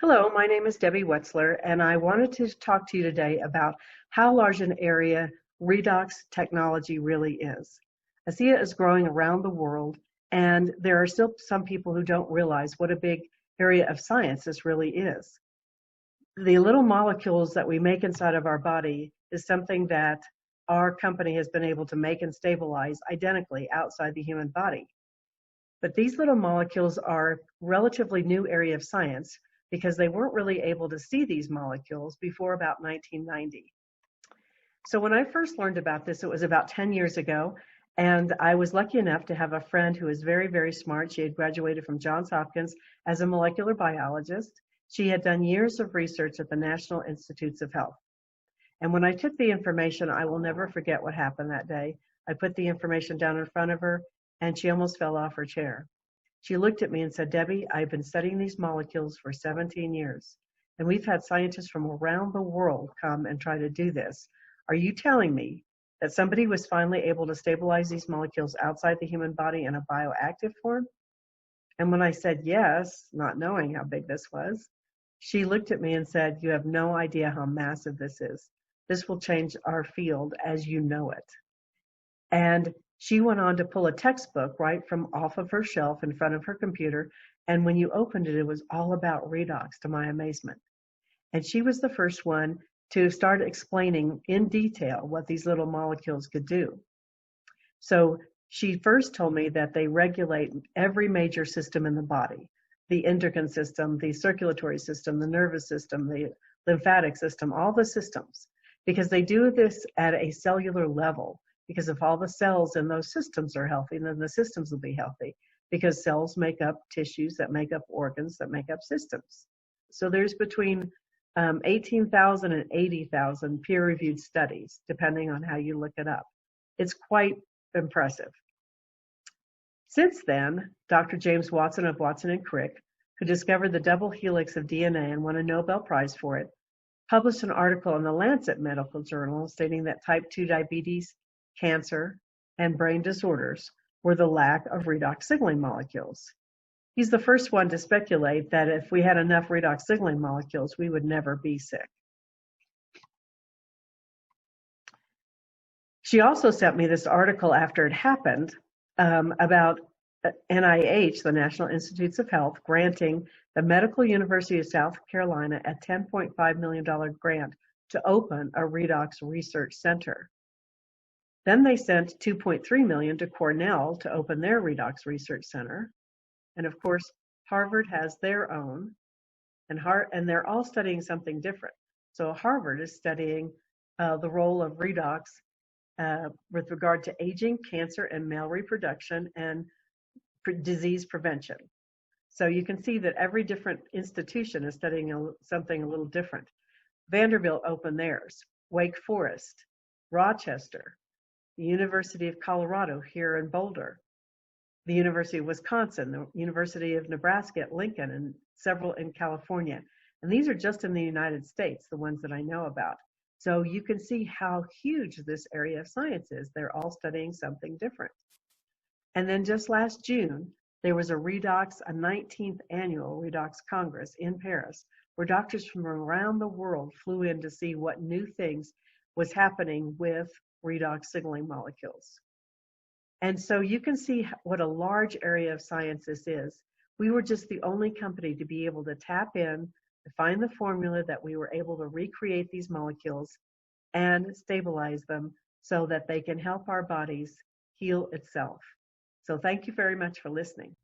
Hello, my name is Debbie Wetzler, and I wanted to talk to you today about how large an area redox technology really is. ASEA is growing around the world, and there are still some people who don't realize what a big area of science this really is. The little molecules that we make inside of our body is something that our company has been able to make and stabilize identically outside the human body. But these little molecules are a relatively new area of science because they weren't really able to see these molecules before about 1990. So when I first learned about this, it was about 10 years ago, and I was lucky enough to have a friend who was very, very smart. She had graduated from Johns Hopkins as a molecular biologist. She had done years of research at the National Institutes of Health. And when I took the information, I will never forget what happened that day. I put the information down in front of her, and she almost fell off her chair. She looked at me and said, "Debbie, I've been studying these molecules for 17 years, and we've had scientists from around the world come and try to do this. Are you telling me that somebody was finally able to stabilize these molecules outside the human body in a bioactive form?" And when I said yes, not knowing how big this was, she looked at me and said, "You have no idea how massive this is. This will change our field as you know it." And she went on to pull a textbook right from off of her shelf in front of her computer. And when you opened it, it was all about redox, to my amazement. And she was the first one to start explaining in detail what these little molecules could do. So she first told me that they regulate every major system in the body: the endocrine system, the circulatory system, the nervous system, the lymphatic system, all the systems, because they do this at a cellular level. Because if all the cells in those systems are healthy, then the systems will be healthy, because cells make up tissues that make up organs that make up systems. So there's between 18,000 and 80,000 peer-reviewed studies, depending on how you look it up. It's quite impressive. Since then, Dr. James Watson of Watson and Crick, who discovered the double helix of DNA and won a Nobel Prize for it, published an article in the Lancet Medical Journal stating that type 2 diabetes, cancer, and brain disorders were the lack of redox signaling molecules. He's the first one to speculate that if we had enough redox signaling molecules, we would never be sick. She also sent me this article after it happened about NIH, the National Institutes of Health, granting the Medical University of South Carolina a $10.5 million grant to open a redox research center. Then they sent $2.3 million to Cornell to open their redox research center. And of course, Harvard has their own, and they're all studying something different. So Harvard is studying the role of redox with regard to aging, cancer, and male reproduction, and disease prevention. So you can see that every different institution is studying something a little different. Vanderbilt opened theirs, Wake Forest, Rochester, the University of Colorado here in Boulder, the University of Wisconsin, the University of Nebraska at Lincoln, and several in California. And these are just in the United States, the ones that I know about. So you can see how huge this area of science is. They're all studying something different. And then just last June, there was a 19th annual Redox Congress in Paris, where doctors from around the world flew in to see what new things was happening with redox signaling molecules. And so you can see what a large area of science this is. We were just the only company to be able to tap in, to find the formula that we were able to recreate these molecules and stabilize them so that they can help our bodies heal itself. So thank you very much for listening.